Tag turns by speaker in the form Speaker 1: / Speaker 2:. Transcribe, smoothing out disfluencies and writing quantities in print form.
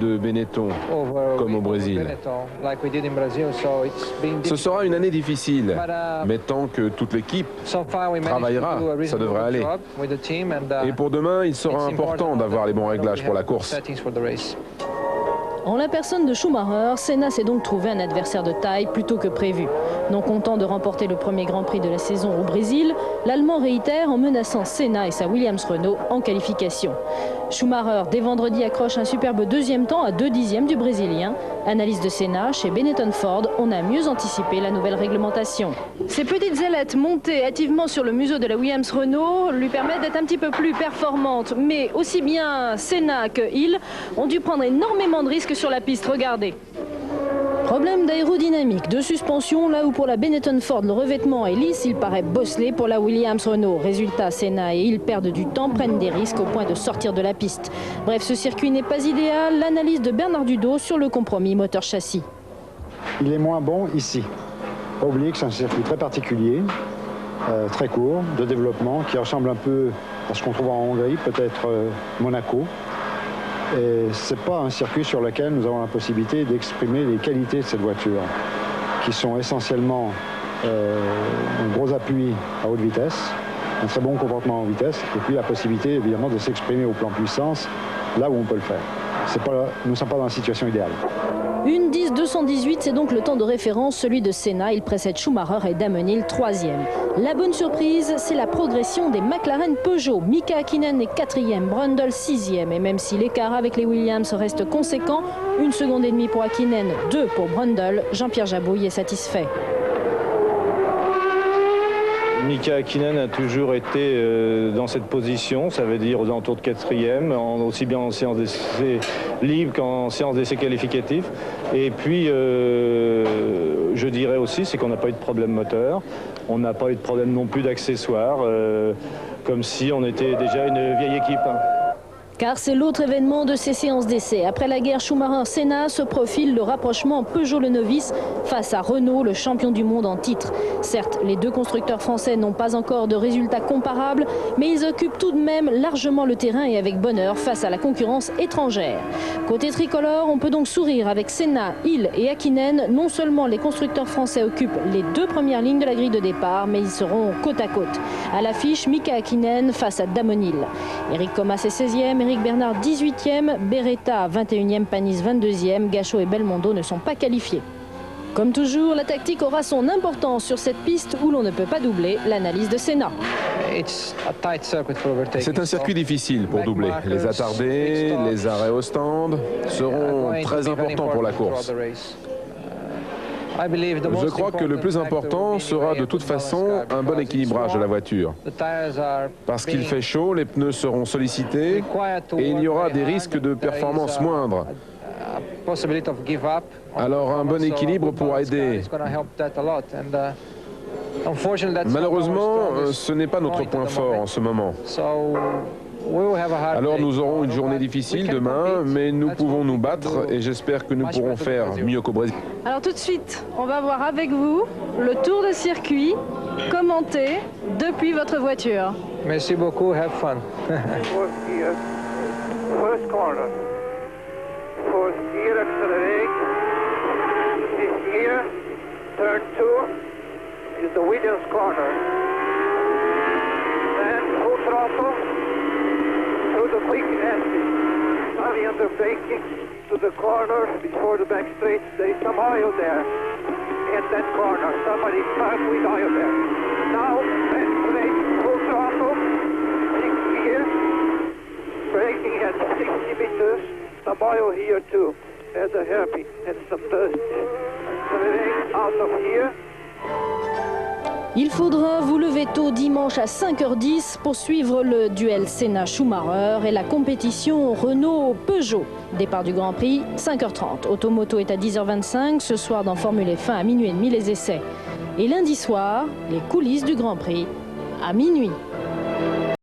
Speaker 1: de Benetton, comme au Brésil. Ce sera une année difficile, mais tant que toute l'équipe travaillera, ça devrait aller. Et pour demain, il sera important d'avoir les bons réglages pour la course.
Speaker 2: En la personne de Schumacher, Senna s'est donc trouvé un adversaire de taille plutôt que prévu. Non content de remporter le premier Grand Prix de la saison au Brésil, l'Allemand réitère en menaçant Senna et sa Williams-Renault en qualification. Schumacher, dès vendredi, accroche un superbe deuxième temps à 2 dixièmes du Brésilien. Analyse de Senna, chez Benetton Ford, on a mieux anticipé la nouvelle réglementation. Ces petites ailettes montées hâtivement sur le museau de la Williams-Renault lui permettent d'être un petit peu plus performante. Mais aussi bien Senna que Hill ont dû prendre énormément de risques sur la piste. Regardez. Problème d'aérodynamique, de suspension, là où pour la Benetton Ford le revêtement est lisse, il paraît bosselé pour la Williams-Renault. Résultat, Senna et Hill perdent du temps, prennent des risques au point de sortir de la piste. Bref, ce circuit n'est pas idéal. L'analyse de Bernard Dudot sur le compromis moteur-châssis.
Speaker 3: Il est moins bon ici. Pas oublier que c'est un circuit très particulier, très court, de développement, qui ressemble un peu à ce qu'on trouve en Hongrie, peut-être Monaco. Et ce n'est pas un circuit sur lequel nous avons la possibilité d'exprimer les qualités de cette voiture, qui sont essentiellement un gros appui à haute vitesse, un très bon comportement en vitesse, et puis la possibilité évidemment de s'exprimer au plan puissance, là où on peut le faire. Nous ne sommes pas dans la situation idéale.
Speaker 2: Une 10-218, c'est donc le temps de référence, celui de Senna. Il précède Schumacher et Damon Hill, 3e. La bonne surprise, c'est la progression des McLaren Peugeot. Mika Häkkinen est 4e, Brundle 6e. Et même si l'écart avec les Williams reste conséquent, 1,5 seconde pour Häkkinen, 2 pour Brundle, Jean-Pierre Jabouille est satisfait.
Speaker 4: Mika Häkkinen a toujours été dans cette position, ça veut dire aux alentours de 4e, aussi bien en séance d'essai libre qu'en séance d'essai qualificatif. Et puis, je dirais aussi, c'est qu'on n'a pas eu de problème moteur, on n'a pas eu de problème non plus d'accessoires, comme si on était déjà une vieille équipe.
Speaker 2: Car c'est l'autre événement de ces séances d'essai. Après la guerre Schumacher-Senna, se profile le rapprochement Peugeot le novice face à Renault, le champion du monde en titre. Certes, les deux constructeurs français n'ont pas encore de résultats comparables, mais ils occupent tout de même largement le terrain et avec bonheur face à la concurrence étrangère. Côté tricolore, on peut donc sourire avec Senna, Hill et Häkkinen. Non seulement les constructeurs français occupent les 2 premières lignes de la grille de départ, mais ils seront côte à côte. À l'affiche, Mika Häkkinen face à Damon Hill. Eric Comas est 16e, Éric Bernard 18e, Beretta 21e, Panis 22e, Gachot et Belmondo ne sont pas qualifiés. Comme toujours, la tactique aura son importance sur cette piste où l'on ne peut pas doubler, l'analyse de Senna.
Speaker 1: C'est un circuit difficile pour doubler. Les attardés, les arrêts au stand seront très importants pour la course. Je crois que le plus important sera de toute façon un bon équilibrage de la voiture. Parce qu'il fait chaud, les pneus seront sollicités et il y aura des risques de performance moindres. Alors un bon équilibre pourra aider. Malheureusement, ce n'est pas notre point fort en ce moment. Alors nous aurons une journée difficile demain, mais nous pouvons nous battre et j'espère que nous pourrons faire mieux qu'au Brésil.
Speaker 2: Alors tout de suite, on va voir avec vous le tour de circuit commenté depuis votre voiture.
Speaker 5: Merci beaucoup, have fun. First corner. Fourth gear, accelerate. Fifth gear, turn 2 is the Williams corner. Then full throttle. Through the quick exit, heavy under braking to the corner before the back straight. There is some oil there in that corner. Somebody stuck with oil there. Now, back straight, full throttle, 6th gear, braking at 60 meters. Some oil here too. There's a hairpin and some dust. Accelerate out of here.
Speaker 2: Il faudra vous lever tôt dimanche à 5h10 pour suivre le duel Senna-Schumacher et la compétition Renault-Peugeot. Départ du Grand Prix, 5h30. Automoto est à 10h25. Ce soir dans Formule F1 à minuit et demi les essais. Et lundi soir, les coulisses du Grand Prix à minuit.